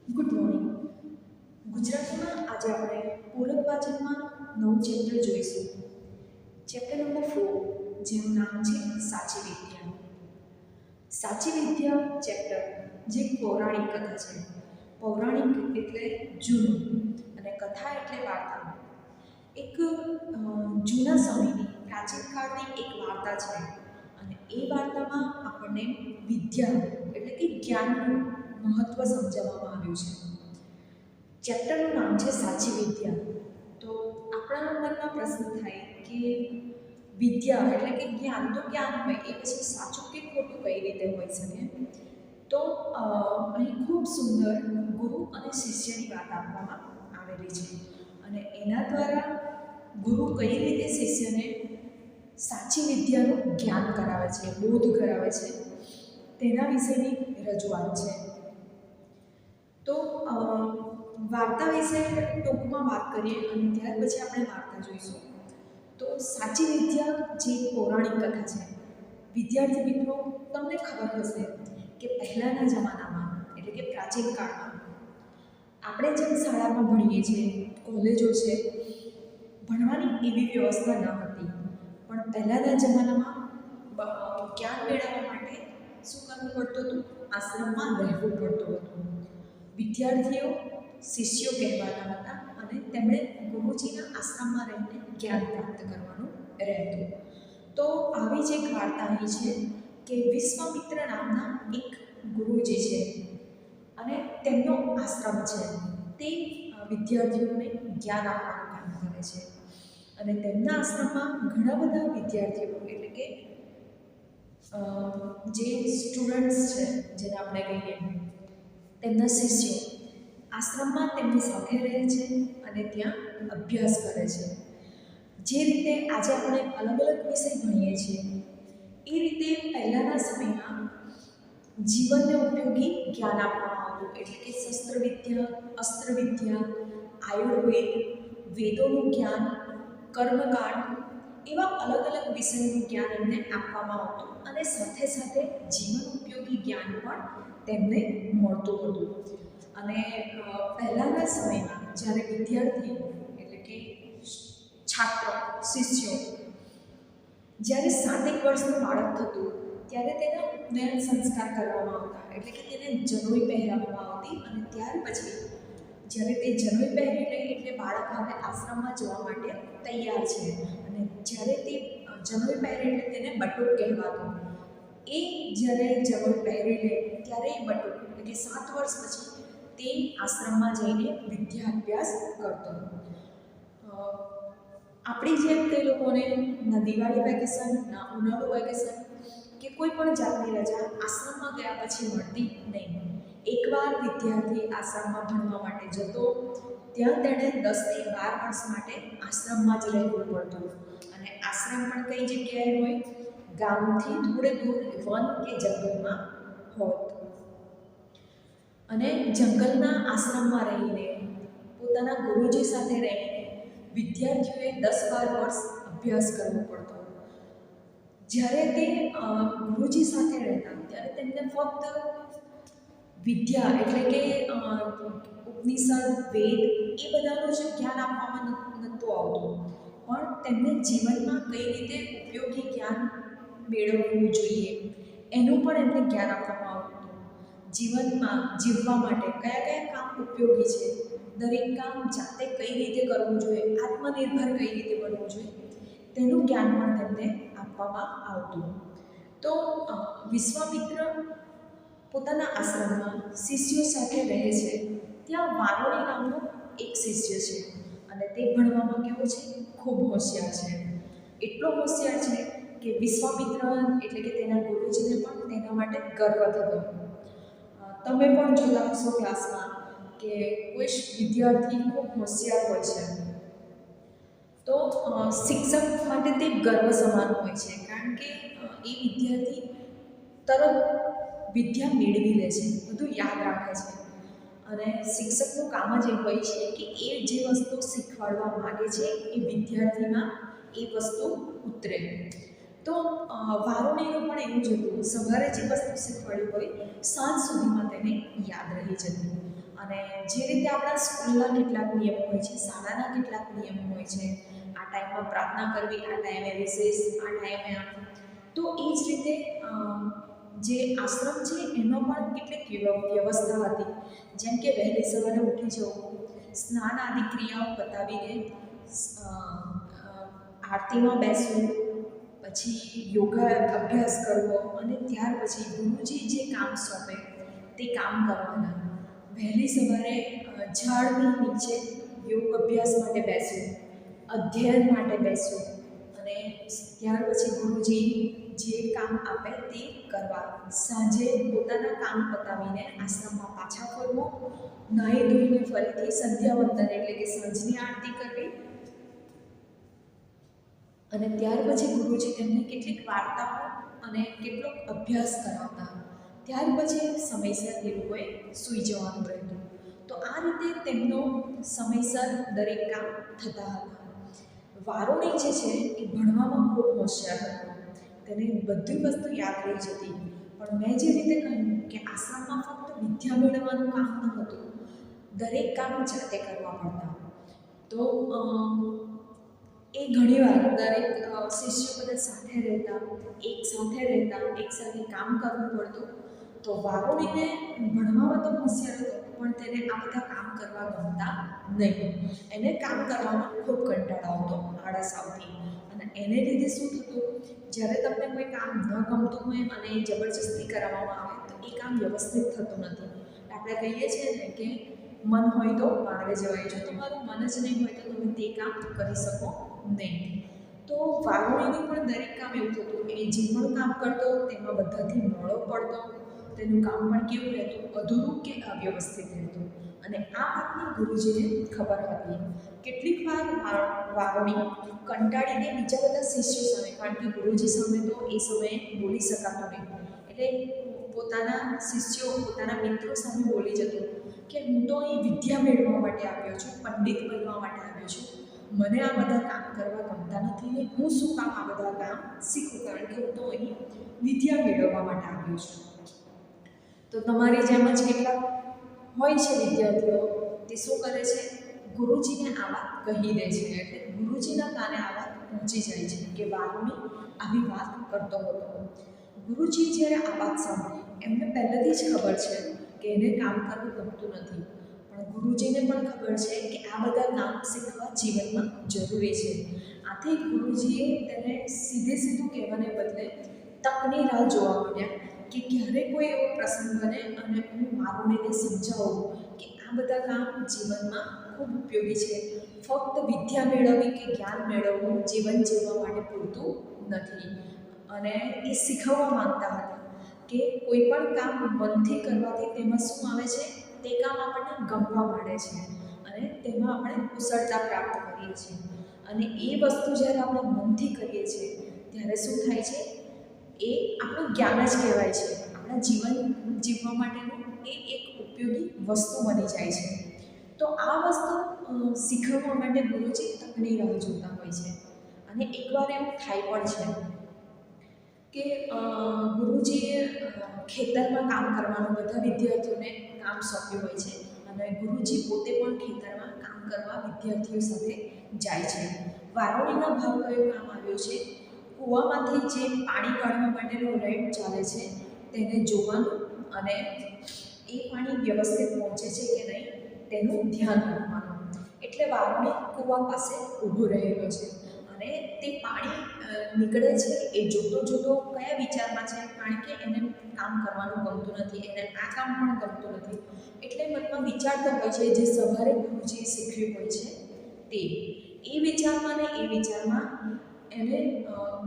Good morning. ગુજરાતીમાં આજે આપણે પૂરક વાચનમાં નવું ચેપ્ટર જોઈશું. ચેપ્ટર નંબર 4, જેનું નામ છે સાચી વિદ્યા. સાચી વિદ્યા ચેપ્ટર જે પૌરાણિક કથા છે. પૌરાણિક એટલે જૂનું અને કથા એટલે વાર્તા. એક જૂના સમયની પ્રાચીન કાળની એક વાર્તા છે અને એ વાર્તામાં આપણને વિદ્યા એટલે કે જ્ઞાનનું મહત્વ સમજાવવામાં આવ્યું છે. ચેપ્ટરનું નામ છે સાચી વિદ્યા. તો આપણા મનમાં પ્રશ્ન થાય કે વિદ્યા એટલે કે જ્ઞાન તો જ્ઞાન હોય, એ પછી સાચું કે ખોટું કઈ રીતે હોઈ શકે? તો અહીં ખૂબ સુંદર ગુરુ અને શિષ્યની વાત આપવામાં આવેલી છે અને એના દ્વારા ગુરુ કઈ રીતે શિષ્યને સાચી વિદ્યાનું જ્ઞાન કરાવે છે, બોધ કરાવે છે, તેના વિશેની રજૂઆત છે. તો વાર્તા વિશે ટૂંકમાં વાત કરીએ અને ત્યાર પછી આપણે વાર્તા જોઈશું. તો સાચી વિદ્યા જે પૌરાણિક કથા છે. વિદ્યાર્થી મિત્રો, તમને ખબર હશે કે પહેલાંના જમાનામાં એટલે કે પ્રાચીન કાળમાં આપણે જેમ શાળામાં ભણીએ છીએ, કોલેજો છે, ભણવાની એવી વ્યવસ્થા ન હતી. પણ પહેલાંના જમાનામાં જ્ઞાન મેળવવા માટે શું કરવું પડતું હતું? આશ્રમમાં રહેવું પડતું હતું. વિદ્યાર્થીઓ શિષ્યો કહેવાતા હતા અને તેમણે ગુરુજીના આશ્રમમાં રહીને જ્ઞાન પ્રાપ્ત કરવાનું રહેતું. તો આવી જ એક વાર્તા અહીં છે કે વિશ્વામિત્ર નામના એક ગુરુજી છે અને તેમનો આશ્રમ છે. તે વિદ્યાર્થીઓને જ્ઞાન આપવાનું કામ કરે છે અને તેમના આશ્રમમાં ઘણા બધા વિદ્યાર્થીઓ એટલે કે જે સ્ટુડન્ટ્સ છે, જેને આપણે કહીએ તેમના શિષ્યો આશ્રમમાં તેમની સાથે રહે છે અને ત્યાં અભ્યાસ કરે છે. જે રીતે આજે આપણે અલગ અલગ વિષય ભણીએ છીએ, એ રીતે પહેલાંના સમયમાં જીવનને ઉપયોગી જ્ઞાન આપવામાં આવતું. એટલે કે શસ્ત્રવિદ્યા, અસ્ત્રવિદ્યા, આયુર્વેદ, વેદોનું જ્ઞાન, કર્મકાંડ, એવા અલગ અલગ વિષયોનું જ્ઞાન એમને આપવામાં આવતું અને સાથે સાથે જીવન ઉપયોગી જ્ઞાન પણ તેમને મળતું હતું. અને પહેલાંના સમયમાં જ્યારે વિદ્યાર્થી એટલે કે છાત્ર, શિષ્યો જ્યારે 7 વર્ષનું બાળક થતું ત્યારે તેના ઉપનયન સંસ્કાર કરવામાં આવતા. એટલે કે તેને જનોઈ પહેરાવવામાં આવતી અને ત્યાર પછી જ્યારે તે જનોઈ પહેરી લે એટલે બાળક હવે આશ્રમમાં જવા માટે તૈયાર છે અને જ્યારે તે જનોઈ પહેરી લે તેને બટુક કહેવાતું. એ જ્યારે જનોઈ પહેરી લે ત્યારે એ બટુક એટલે કે 7 વર્ષ પછી તે આશ્રમમાં જઈને વિદ્યાભ્યાસ કરતો. આપણી જેમ તે લોકોને ના દિવાળી વેકેશન, ના ઉનાળુ વેકેશન કે કોઈ પણ જાતની રજા આશ્રમમાં ગયા પછી મળતી નહીં. એકવાર વિદ્યાર્થી આશ્રમમાં ભણવા માટે જતો, ત્યાં તેણે 10 થી 12 વર્ષ માટે આશ્રમમાં જ રહેવું પડતું. અને આશ્રમ પણ કઈ જગ્યાએ હોય? ગામથી થોડે દૂર વન કે જંગલમાં હોત. અને જંગલના આશ્રમમાં રહીને પોતાના ગુરુજી સાથે રહીને વિદ્યાર્થીઓએ 10-12 વર્ષ અભ્યાસ કરવો પડતો. જ્યારે તે ગુરુજી સાથે રહેતા ત્યારે તેમને ફક્ત વિદ્યા એટલે કે ઉપનિષદ, વેદ એ બધાનું જ જ્ઞાન આપવામાં નહોતું આવતું, પણ તેમને જીવનમાં કઈ રીતે ઉપયોગી જ્ઞાન મેળવવું જોઈએ એનું પણ એમને જ્ઞાન આપવામાં આવતું. જીવનમાં જીવવા માટે કયા કયા કામ ઉપયોગી છે, દરેક કામ જાતે કઈ રીતે કરવું જોઈએ, આત્મનિર્ભર કઈ રીતે બનવું જોઈએ, તેનું જ્ઞાન પણ તેમને આપવામાં આવતું. તો વિશ્વામિત્ર પોતાના આશ્રમમાં શિષ્યો સાથે રહે છે. ત્યાં વારોણી નામનો એક શિષ્ય છે અને તે ભણવામાં કેવો છે? ખૂબ હોશિયાર છે. એટલો હોશિયાર છે કે વિશ્વામિત્ર એટલે કે તેના ગુરુજીને પણ તેના માટે ગર્વ થતો. તમે પણ જોતા હશો ક્લાસમાં કે કોઈ વિદ્યાર્થી ખૂબ હોશિયાર હોય છે તો શિક્ષક માટે તે ગર્વ સમાન હોય છે, કારણ કે એ વિદ્યાર્થી તરત વિદ્યા મેળવી લે છે, બધું યાદ રાખે છે. અને શિક્ષકનું કામ જ એ હોય છે કે એ જે વસ્તુ શીખવાડવા માગે છે એ વિદ્યાર્થીમાં એ વસ્તુ ઉતરે. તો વારુણીનું પણ એવું જ હતું. સવારે જે વસ્તુ શીખવાડી હોય સાંજ સુધીમાં તેને યાદ રહી જતી. અને જે રીતે આપણા સ્કૂલના કેટલાક નિયમો હોય છે, શાળાના કેટલાક નિયમો હોય છે, આ ટાઈમમાં પ્રાર્થના કરવી, આ ટાઈમે રિસેસ, આ ટાઈમે આમ, તો એ જ રીતે જે આશ્રમ છે એનો પણ કેટલીક વ્યવસ્થા હતી. જેમ કે વહેલી સવારે ઉઠી જવું, સ્નાન આદિ ક્રિયાઓ પતાવીને આરતીમાં બેસવું, પછી યોગા અભ્યાસ કરવો અને ત્યાર પછી ગુરુજી જે કામ સોંપે તે કામ કરવાના. વહેલી સવારે ઝાડની નીચે યોગ અભ્યાસ માટે બેસવું, અધ્યયન માટે બેસવું અને ત્યાર પછી ગુરુજી જે કામ આપે તે કરવા. સાંજે પોતાના કામ પતાવીને આશ્રમમાં પાછા ફરવું, નાહી ધોઈને ફરીથી સંધ્યાવંદન એટલે કે સાંજની આરતી કરવી અને ત્યાર પછી ગુરુજી તેમને કેટલીક વાર્તાઓ અને કેટલોક અભ્યાસ કરાવતા. ત્યાર પછી સમયસર એ લોકોએ સૂઈ જવાનું રહેતું. તો આ રીતે તેમનો સમયસર દરેક કામ થતા હતા. વારુણી જે છે એ ભણવામાં ખૂબ હોશિયાર હતો. તેને બધી વસ્તુ યાદ રહી જતી. પણ મેં જે રીતે કહ્યું કે આશ્રમમાં ફક્ત વિદ્યા મેળવવાનું કામ ન હતું, દરેક કામ જાતે કરવા પડતા. તો એ ઘણીવાર દરેક શિષ્યો બધા સાથે રહેતા, એક સાથે કામ કરવું પડતું. તો વારુણીને ભણવામાં તો હોશિયાર હતો, પણ તેને આ બધા કામ કરવા ગમતા નહીં. એને કામ કરવામાં ખૂબ કંટાળો આવતો, આળસ આવતી. અને એને લીધે શું થતું, જ્યારે તમને કોઈ કામ ન ગમતું હોય અને એ જબરજસ્તી કરાવવામાં આવે તો એ કામ વ્યવસ્થિત થતું નથી. આપણે કહીએ છીએ ને કે મન હોય તો માર્ગે જવાય. જો તમારું મન જ નહીં હોય તો તમે તે કામ કરી શકો નહીં. તો વારુણીનું પણ દરેક કામ એવું થતું, એ જે પણ કામ કરતો તેમાં બધાથી મોડો પડતો, તેનું કામ પણ કેવું રહેતું, અધૂરું કે અવ્યવસ્થિત રહેતું. અને આ વાતની ગુરુજીને ખબર હતી. કેટલીક વાર વારુણી કંટાળીને બીજા બધા શિષ્યો સામે, કારણ કે ગુરુજી સામે તો એ સમયે બોલી શકાતું નહીં, એટલે પોતાના શિષ્યો, પોતાના મિત્રો સામે બોલી જતો કે હું તો અહીં વિદ્યા મેળવવા માટે આવ્યો છું, પંડિત બનવા માટે આવ્યો છું, મને આ બધા કામ કરવા ગમતા નથી ને હું શું કામ આ બધા કામ શીખું, કારણ કે હું તો અહીં વિદ્યા મેળવવા માટે આવ્યો છું. તો તમારી જેમ જ કેટલાક હોય છે વિદ્યાર્થીઓ, તે શું કરે છે, ગુરુજીને આ વાત કહી દે છે. એટલે ગુરુજીના કાને આ વાત પહોંચી જાય છે કે વારુણી આવી વાત કરતો હતો. ગુરુજી જ્યારે આ વાત સાંભળી, એમને પહેલેથી જ ખબર છે કે એને કામ કરવું ગમતું નથી. પણ ગુરુજીને પણ ખબર છે કે આ બધા કામ શીખવા જીવનમાં જરૂરી છે. આથી ગુરુજીએ તેને સીધું કહેવાને બદલે તકની રાહ જોવા માંડ્યા કે ક્યારે કોઈ એવો પ્રસંગ બને અને હું વારુણીને સમજાવું કે આ બધા કામ જીવનમાં ખૂબ ઉપયોગી છે. ફક્ત વિદ્યા મેળવવી કે જ્ઞાન મેળવવું જીવન જીવવા માટે પૂરતું નથી. અને એ શીખવવા માંગતા હતા કે કોઈ પણ કામ મનથી કરવાથી તેમાં શું આવે છે, તે કામ આપણને ગમવા માંડે છે અને તેમાં આપણે કુશળતા પ્રાપ્ત કરીએ છીએ. અને એ વસ્તુ જ્યારે આપણે મનથી કરીએ છીએ ત્યારે શું થાય છે, એ આપણું જ્ઞાન જ કહેવાય છે. આપણા જીવન જીવવા માટેનું એ એક ઉપયોગી વસ્તુ બની જાય છે. તો આ વસ્તુ શીખવવા માટે ગુરુજી તકની રાહ જોતા હોય છે. અને એકવાર એવું થાય પણ છે કે ગુરુજીએ ખેતરમાં કામ કરવાનું બધા વિદ્યાર્થીઓને કામ સોંપ્યું હોય છે અને ગુરુજી પોતે પણ ખેતરમાં કામ કરવા વિદ્યાર્થીઓ સાથે જાય છે. વારુણીના ભાગ કયો કામ આવ્યો છે, કૂવામાંથી જે પાણી કાઢવા માટેનો રેટ ચાલે છે તેને જોવાનું અને એ પાણી વ્યવસ્થિત પહોંચે છે કે નહીં તેનું ધ્યાન રાખવાનું. એટલે વારુણી કૂવા પાસે ઊભો રહેલો છે અને તે પાણી નીકળે છે એ જોતો કયા વિચારમાં છે, કારણ કે એને કામ કરવાનું ગમતું નથી, એને આ કામ પણ ગમતું નથી. એટલે મનમાં વિચારતો હોય છે જે સવારે ગુરુજીએ શીખવ્યું હોય છે તે. એ વિચારમાં ને એ વિચારમાં એને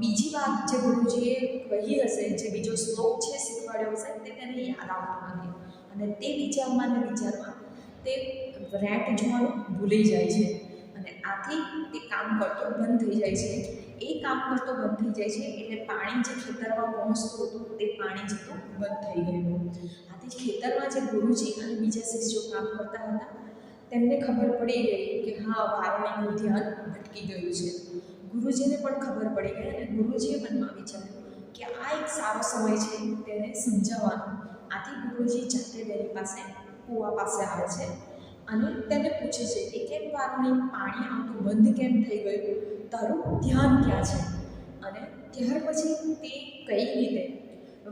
બીજી વાત જે ગુરુજીએ કહી હશે, જે બીજો શ્લોક છે શીખવાડ્યો હશે, તે તેને યાદ આવતો નથી. અને તે વિચારમાં તે રેટ જોવાનું ભૂલી જાય છે અને આથી તે કામ કરતો બંધ થઈ જાય છે. એ કામ કરતો બંધ થઈ જાય છે એટલે પાણી જે ખેતરમાં પહોંચતું હતું તે પાણી જતું બંધ થઈ ગયું. આથી ખેતરમાં જે ગુરુજી અને બીજા શિષ્યો કામ કરતા હતા તેમને ખબર પડી ગઈ કે હા, વારુણીનું ધ્યાન ભટકી ગયું છે. ગુરુજીને પણ ખબર પડી ગઈ અને ગુરુજીએ મનમાં વિચાર્યું કે આ એક સારો સમય છે તેને સમજાવવાનો. આથી ગુરુજી જાતે તેની પાસે કૂવા પાસે આવે છે અને તેને પૂછે છે કે કેમ વારુણી પાણી આવતું બંધ કેમ થઈ ગયું, તારું ધ્યાન ક્યાં છે? અને ત્યાર પછી તે કઈ રીતે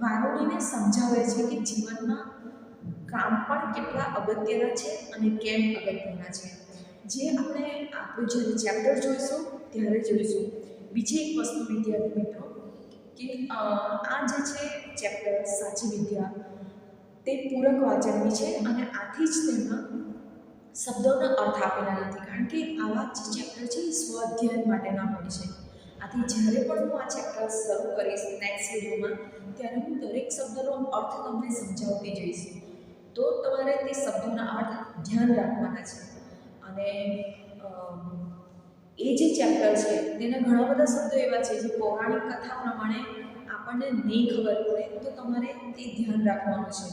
વારુણીને સમજાવે છે કે જીવનમાં કામ પણ કેટલા અગત્યના છે અને કેમ અગત્યના છે. જે આપણે આપણું જ્યારે ચેપ્ટર જોઈશું ત્યારે જોઈશું. બીજી એક વસ્તુ વિદ્યાર્થી મિત્રો કે આ જે છે ચેપ્ટર સાચી વિદ્યા તે પૂરક વાચનની છે અને આથી જ તેમાં શબ્દોના અર્થ આપેલા નથી, કારણ કે આવા જે ચેપ્ટર છે એ સ્વ અધ્યયન માટેના હોય છે. આથી જ્યારે પણ હું આ ચેપ્ટર શરૂ કરીશ નેક્સ્ટ વિડીયોમાં ત્યારે હું દરેક શબ્દનો અર્થ તમને સમજાવતી જઈશ. તો તમારે તે શબ્દોના અર્થ ધ્યાન રાખવાના છે. અને એ જે ચેપ્ટર છે તેના ઘણા બધા શબ્દો એવા છે જે પૌરાણિક કથા પ્રમાણે આપણને નહીં ખબર પડે તો તમારે તે ધ્યાન રાખવાનું છે.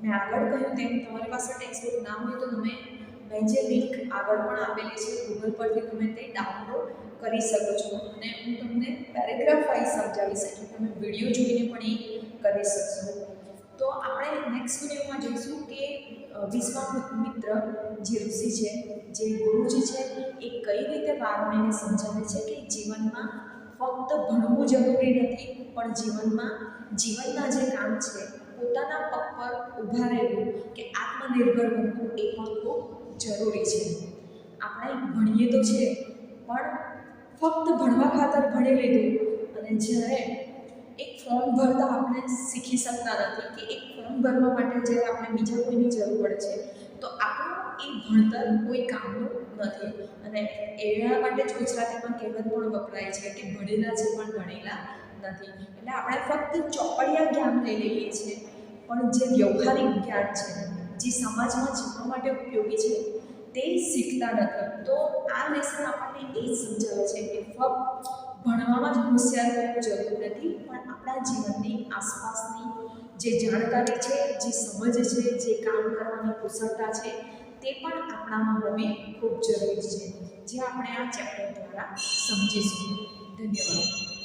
મેં આગળ કહ્યું તેમ તમારી પાસે ટેક્સ્ટબુક ના હોય તો તમે મેં જે લિંક આગળ પણ આપેલી છે ગૂગલ પરથી તમે તે ડાઉનલોડ કરી શકો છો અને હું તમને પેરેગ્રાફ વાઇઝ સમજાવીશ એટલે તમે વિડીયો જોઈને પણ એ કરી શકશો. તો આપણે નેક્સ્ટ વિડીયોમાં જોઈશું કે વિશ્વામિત્ર જે ઋષિ છે, જે ગુરુજી છે, એ કઈ રીતે વારુણીને સમજાવે છે કે જીવનમાં ફક્ત ભણવું જરૂરી નથી, પણ જીવનના જે કામ છે પોતાના પગ પર ઊભા રહેવું કે આત્મનિર્ભર બનવું એ પણ ખૂબ જરૂરી છે. આપણે ભણીએ તો છે પણ ફક્ત ભણવા ખાતર ભણી લીધું અને જ્યારે એક ફોર્મ ભરતા આપણે શીખી શકતા નથી કે એક ફોર્મ ભરવા માટે જ્યારે આપણે બીજા કોઈની જરૂર પડે છે તો આપણું એ ભણતર કોઈ કામનું નથી. અને એના માટે જ ગુજરાતીમાં કહેવત પણ વપરાય છે કે ભણેલા છે પણ ભણેલા નથી. એટલે આપણે ફક્ત ચોપડિયા જ્ઞાન લઈ લઈએ છીએ પણ જે વ્યવહારિક જ્ઞાન છે, જે સમાજમાં જીવવા માટે ઉપયોગી છે તે શીખતા નથી. તો આ લેસન આપણને એ જ સમજાવે છે કે ફક્ત ભણવામાં જ હોશિયાર હોવું જરૂરી નથી, પણ આપણા જીવનની આસપાસની જે જાણકારી છે, જે સમજ છે, જે કામ કરવાની કુશળતા છે તે પણ આપણામાં હોવી ખૂબ જરૂરી છે, જે આપણે આ ચેપ્ટર દ્વારા સમજીશું. ધન્યવાદ.